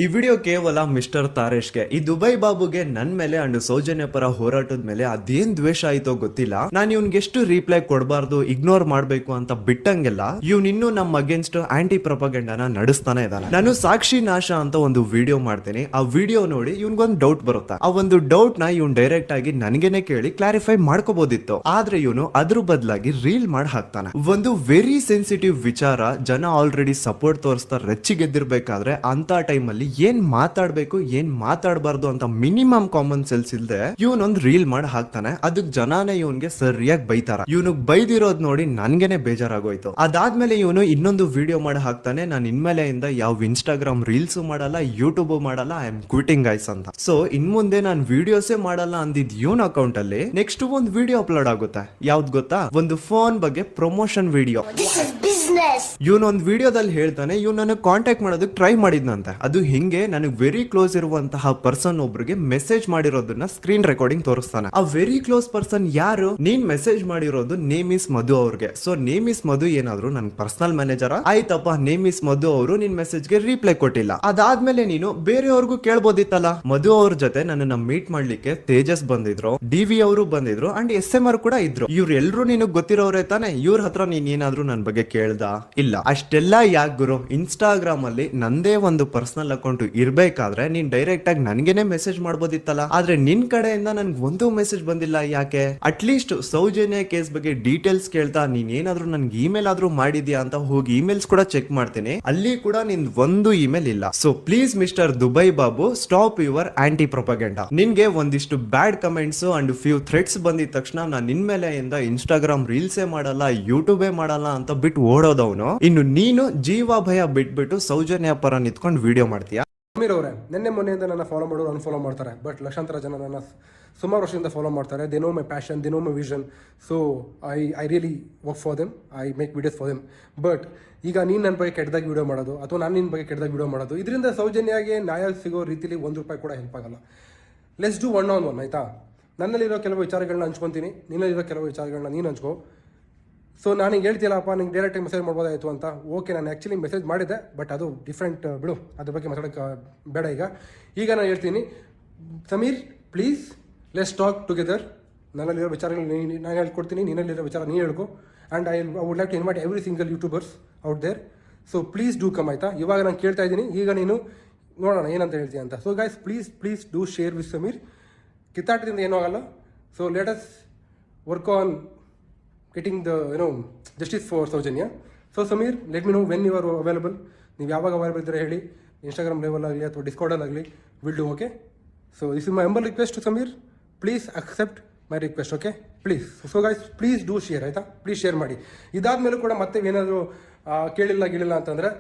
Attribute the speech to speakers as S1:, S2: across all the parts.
S1: ಈ ವಿಡಿಯೋ ಕೇವಲ ಮಿಸ್ಟರ್ ತಾರೇಶ್ಗೆ, ಈ ದುಬೈ ಬಾಬುಗೆ ನನ್ ಮೇಲೆ ಅಂಡ್ ಸೌಜನ್ಯ ಪರ ಹೋರಾಟದ ಮೇಲೆ ಅದೇನ್ ದ್ವೇಷ ಆಯ್ತೋ ಗೊತ್ತಿಲ್ಲ. ನಾನು ಇವ್ನ್ಗೆ ಎಷ್ಟು ರಿಪ್ಲೈ ಕೊಡಬಾರ್ದು, ಇಗ್ನೋರ್ ಮಾಡ್ಬೇಕು ಅಂತ ಬಿಟ್ಟಂಗೆಲ್ಲ ಇವ್ನ್ ಇನ್ನೂ ನಮ್ಮ ಅಗೇನ್ಸ್ಟ್ ಆಂಟಿ ಪ್ರೊಪಗಂಡನ ನಡೆಸ್ತಾನೆ ಇದ್ದಾನೆ. ನಾನು ಸಾಕ್ಷಿ ನಾಶ ಅಂತ ಒಂದು ವಿಡಿಯೋ ಮಾಡ್ತೀನಿ. ಆ ವಿಡಿಯೋ ನೋಡಿ ಇವ್ನ್ಗೊಂದು ಡೌಟ್ ಬರುತ್ತೆ. ಆ ಒಂದು ಡೌಟ್ ನ ಇವ್ನ್ ಡೈರೆಕ್ಟ್ ಆಗಿ ನನ್ಗೆನೆ ಕೇಳಿ ಕ್ಲಾರಿಫೈ ಮಾಡ್ಕೋಬಹುದಿತ್ತು. ಆದ್ರೆ ಇವನು ಅದ್ರ ಬದಲಾಗಿ ರೀಲ್ ಮಾಡಿ ಹಾಕ್ತಾನೆ. ಒಂದು ವೆರಿ ಸೆನ್ಸಿಟಿವ್ ವಿಚಾರ, ಜನ ಆಲ್ರೆಡಿ ಸಪೋರ್ಟ್ ತೋರಿಸ್ತಾ ರೆಚ್ಚಿಗೆದ್ದಿರ್ಬೇಕಾದ್ರೆ ಅಂತ ಟೈಮ್ ಅಲ್ಲಿ ಏನ್ ಮಾತಾಡ್ಬೇಕು ಏನ್ ಮಾತಾಡಬಾರ್ದು ಅಂತ ಮಿನಿಮಮ್ ಕಾಮನ್ ಸೆನ್ಸ್ ಇಲ್ದೆ ಇವನೊಂದ್ ರೀಲ್ ಮಾಡಿ ಹಾಕ್ತಾನೆ. ಅದಕ್ ಜನಾನೇ ಇವನ್ಗೆ ಸರಿಯಾಗಿ ಬೈತಾರ. ಇವನು ಬೈದಿರೋದ್ ನೋಡಿ ನನ್ಗೆನೆ ಬೇಜಾರಾಗೋಯ್ತು. ಅದಾದ್ಮೇಲೆ ಇವನು ಇನ್ನೊಂದು ವಿಡಿಯೋ ಮಾಡಿ ಹಾಕ್ತಾನೆ, ನಾನು ಇನ್ಮೇಲೆಯಿಂದ ಯಾವ ಇನ್ಸ್ಟಾಗ್ರಾಮ್ ರೀಲ್ಸ್ ಮಾಡಲ್ಲ, ಯೂಟ್ಯೂಬ್ ಮಾಡಲ್ಲ, ಐ ಆಮ್ ಕ್ವಿಟಿಂಗ್ ಗೈಸ್ ಅಂತ. ಸೊ ಇನ್ ಮುಂದೆ ನಾನು ವಿಡಿಯೋಸೇ ಮಾಡಲ್ಲ ಅಂದಿದ್ ಇವನ್ ಅಕೌಂಟ್ ಅಲ್ಲಿ ನೆಕ್ಸ್ಟ್ ಒಂದು ವಿಡಿಯೋ ಅಪ್ಲೋಡ್ ಆಗುತ್ತೆ. ಯಾವ್ದು ಗೊತ್ತಾ? ಒಂದು ಫೋನ್ ಬಗ್ಗೆ ಪ್ರಮೋಷನ್ ವಿಡಿಯೋ. ಇವನೊಂದು ವಿಡಿಯೋದಲ್ಲಿ ಹೇಳ್ತಾನೆ, ಇವ್ ನನಗೆ ಕಾಂಟ್ಯಾಕ್ಟ್ ಮಾಡೋದಕ್ಕೆ ಟ್ರೈ ಮಾಡಿದ್ನಂತೆ. ಅದು ಹಿಂಗೆ ನನಗೆ ವೆರಿ ಕ್ಲೋಸ್ ಇರುವಂತಹ ಪರ್ಸನ್ ಒಬ್ರಿಗೆ ಮೆಸೇಜ್ ಮಾಡಿರೋದನ್ನ ಸ್ಕ್ರೀನ್ ರೆಕಾರ್ಡಿಂಗ್ ತೋರಿಸ್ತಾನೆ. ಆ ವೆರಿ ಕ್ಲೋಸ್ ಪರ್ಸನ್ ಯಾರು? ನೀನ್ ಮೆಸೇಜ್ ಮಾಡಿರೋದು ನೇಮ್ ಇಸ್ ಮಧು ಅವ್ರಿಗೆ. ಸೊ ನೇಮ್ ಇಸ್ ಮಧು ಏನಾದ್ರು ನನ್ ಪರ್ಸನಲ್ ಮ್ಯಾನೇಜರ್? ಆಯ್ತಪ್ಪ, ನೇಮ್ ಇಸ್ ಮಧು ಅವರು ನಿನ್ ಮೆಸೇಜ್ ಗೆ ರಿಪ್ಲೈ ಕೊಟ್ಟಿಲ್ಲ. ಅದಾದ್ಮೇಲೆ ನೀನು ಬೇರೆಯವ್ರಿಗೂ ಕೇಳ್ಬೋದಿತ್ತಲ್ಲ. ಮಧು ಅವ್ರ ಜೊತೆ ನನ್ನ ಮೀಟ್ ಮಾಡ್ಲಿಕ್ಕೆ ತೇಜಸ್ ಬಂದಿದ್ರು, ಡಿವಿ ಅವರು ಬಂದಿದ್ರು, ಅಂಡ್ SMR ಕೂಡ ಇದ್ರು. ಇವ್ರೆಲ್ರು ನಿನಗ್ ಗೊತ್ತಿರೋರೇ ತಾನೆ. ಇವ್ರ ಹತ್ರ ನೀನ್ ಏನಾದ್ರು ನನ್ ಬಗ್ಗೆ ಕೇಳ್ದ? ಇಲ್ಲ. ಅಷ್ಟೆಲ್ಲ ಯಾಕೆ ಗುರು? ಇನ್ಸ್ಟಾಗ್ರಾಮ್ ಅಲ್ಲಿ ನಂದೇ ಒಂದು ಪರ್ಸನಲ್ ಅಕೌಂಟ್ ಇರ್ಬೇಕಾದ್ರೆ ನೀನ್ ಡೈರೆಕ್ಟ್ ಆಗಿ ನನ್ಗೆನೆ ಮೆಸೇಜ್ ಮಾಡ್ಬೋದಿತ್ತಲ್ಲ. ಆದ್ರೆ ನಿನ್ ಕಡೆಯಿಂದ ನನ್ಗೆ ಒಂದು ಮೆಸೇಜ್ ಬಂದಿಲ್ಲ. ಯಾಕೆ? ಅಟ್ಲೀಸ್ಟ್ ಸೌಜನ್ಯ ಕೇಸ್ ಬಗ್ಗೆ ಡೀಟೇಲ್ಸ್ ಕೇಳ್ತಾ ನೀನ್ ಏನಾದ್ರು ನನ್ಗೆ ಇಮೇಲ್ ಆದ್ರೂ ಮಾಡಿದ್ಯಾ ಅಂತ ಹೋಗಿ ಇಮೇಲ್ಸ್ ಕೂಡ ಚೆಕ್ ಮಾಡ್ತೀನಿ. ಅಲ್ಲಿ ಕೂಡ ನಿನ್ ಒಂದು ಇಮೇಲ್ ಇಲ್ಲ. So please mister Dubai Babu, stop your anti propaganda. ನಿನ್ಗೆ ಒಂದಿಷ್ಟು bad comments and few threats ಬಂದಿದ ತಕ್ಷಣ ನಾನು ನಿನ್ ಮೇಲೆ ಇನ್ಸ್ಟಾಗ್ರಾಮ್ ರೀಲ್ಸೇ ಮಾಡಲ್ಲ, ಯೂಟ್ಯೂಬೇ ಮಾಡಲ್ಲ ಅಂತ ಬಿಟ್ಟು ಓಡೋದವನು, ಇನ್ನು ನೀನು ಜೀವ ಭಯ ಬಿಟ್ಬಿಟ್ಟು ಸೌಜನ್ಯ ಪರ ನಿಂತ್ಕೊಂಡು ವಿಡಿಯೋ ಮಾಡ್ತೀಯಾ?
S2: ಸಮೀರ್ ಅವರೇ, ನಿನ್ನೆ ಮೊನ್ನೆಯಿಂದ ನನ್ನ ಫಾಲೋ ಮಾಡೋರು ಅನ್ಫಾಲೋ ಮಾಡ್ತಾರೆ. ಬಟ್ ಲಕ್ಷಾಂತರ ಜನ ನನ್ನ ಸುಮಾರು ವರ್ಷದಿಂದ ಫಾಲೋ ಮಾಡ್ತಾರೆ. They know my passion, they know my vision. So I really work for them, I make videos for them. But ಈಗ ನೀನು ನನ್ನ ಬಗ್ಗೆ ಕೆಟ್ಟದಾಗಿ ವಿಡಿಯೋ ಮಾಡೋದು ಅಥವಾ ನಾನು ನಿನ್ನ ಬಗ್ಗೆ ಕೆಟ್ಟದಾಗಿ ವಿಡಿಯೋ ಮಾಡೋದು, ಇದರಿಂದ ಸೌಜನ್ಯಗೆ ನ್ಯಾಯ ಸಿಗೋ ರೀತಿಲಿ ₹1 ಕೂಡ ಹೆಲ್ಪ್ ಆಗಲ್ಲ. ಲೆಟ್ಸ್ ಡೂ 1-on-1 ಆಯಿತಾ? ನನ್ನಲ್ಲಿರೋ ಕೆಲವು ವಿಚಾರಗಳನ್ನ ಹಂಚ್ಕೊತೀನಿ, ನಿನ್ನಲ್ಲಿರೋ ಕೆಲವು ವಿಚಾರಗಳನ್ನ ನೀನು ಹಂಚ್ಕೋ. ಸೊ ನಾನು ಹಿಂಗೆ ಹೇಳ್ತಿಲ್ಲಪ್ಪ, ನಿಂಗೆ ಡೈರೆಕ್ಟಾಗಿ ಮೆಸೇಜ್ ಮಾಡ್ಬೋದಾಯಿತು ಅಂತ. ಓಕೆ, ನಾನು ಆ್ಯಕ್ಚುಲಿ ಮೆಸೇಜ್ ಮಾಡಿದ್ದೆ, ಬಟ್ ಅದು ಡಿಫ್ರೆಂಟ್ ಬಿಡು, ಅದ್ರ ಬಗ್ಗೆ ಮಾತಾಡೋಕ್ಕೆ ಬೇಡ. ಈಗ ನಾನು ಹೇಳ್ತೀನಿ, Sameer please let's talk together. ನನ್ನಲ್ಲಿರೋ ವಿಚಾರಗಳು ನಾನು ಹೇಳ್ಕೊಡ್ತೀನಿ, ನಿನ್ನಲ್ಲಿರೋ ವಿಚಾರ ನೀನು ಹೇಳ್ಕೊ. And I would like to invite every single YouTubers out there. So please do come ಆಯಿತಾ? ಇವಾಗ ನಾನು ಕೇಳ್ತಾ ಇದ್ದೀನಿ, ಈಗ ನೀನು ನೋಡೋಣ ಏನಂತ ಹೇಳ್ತೀಯ ಅಂತ. So guys, please do share with Sameer. ಕಿತ್ತಾಟದಿಂದ ಏನೂ ಆಗಲ್ಲ. So let us work on getting the justice for Saujanya. So Samir, let me know when you are available. ನೀವು ಯಾವಾಗ ಅವೈಲೇಬಲ್ ಇದ್ದರೆ ಹೇಳಿ. ಇನ್ಸ್ಟಾಗ್ರಾಮ್ ಲೈವಲ್ಲಿ ಆಗಲಿ ಅಥವಾ ಡಿಸ್ಕೌರ್ಡಲ್ಲಿ ಆಗಲಿ, will do. Okay? So this is my humble request to Sameer. Please accept my request. Okay please? So guys, please do share ಆಯಿತಾ? Please share ಮಾಡಿ. ಇದಾದ್ಮೇಲೂ ಕೂಡ ಮತ್ತೆ ಏನಾದರೂ ಕೇಳಿಲ್ಲ ಅಂತಂದರೆ,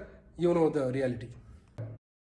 S2: ಇವನು ದ ರಿಯಾಲಿಟಿ.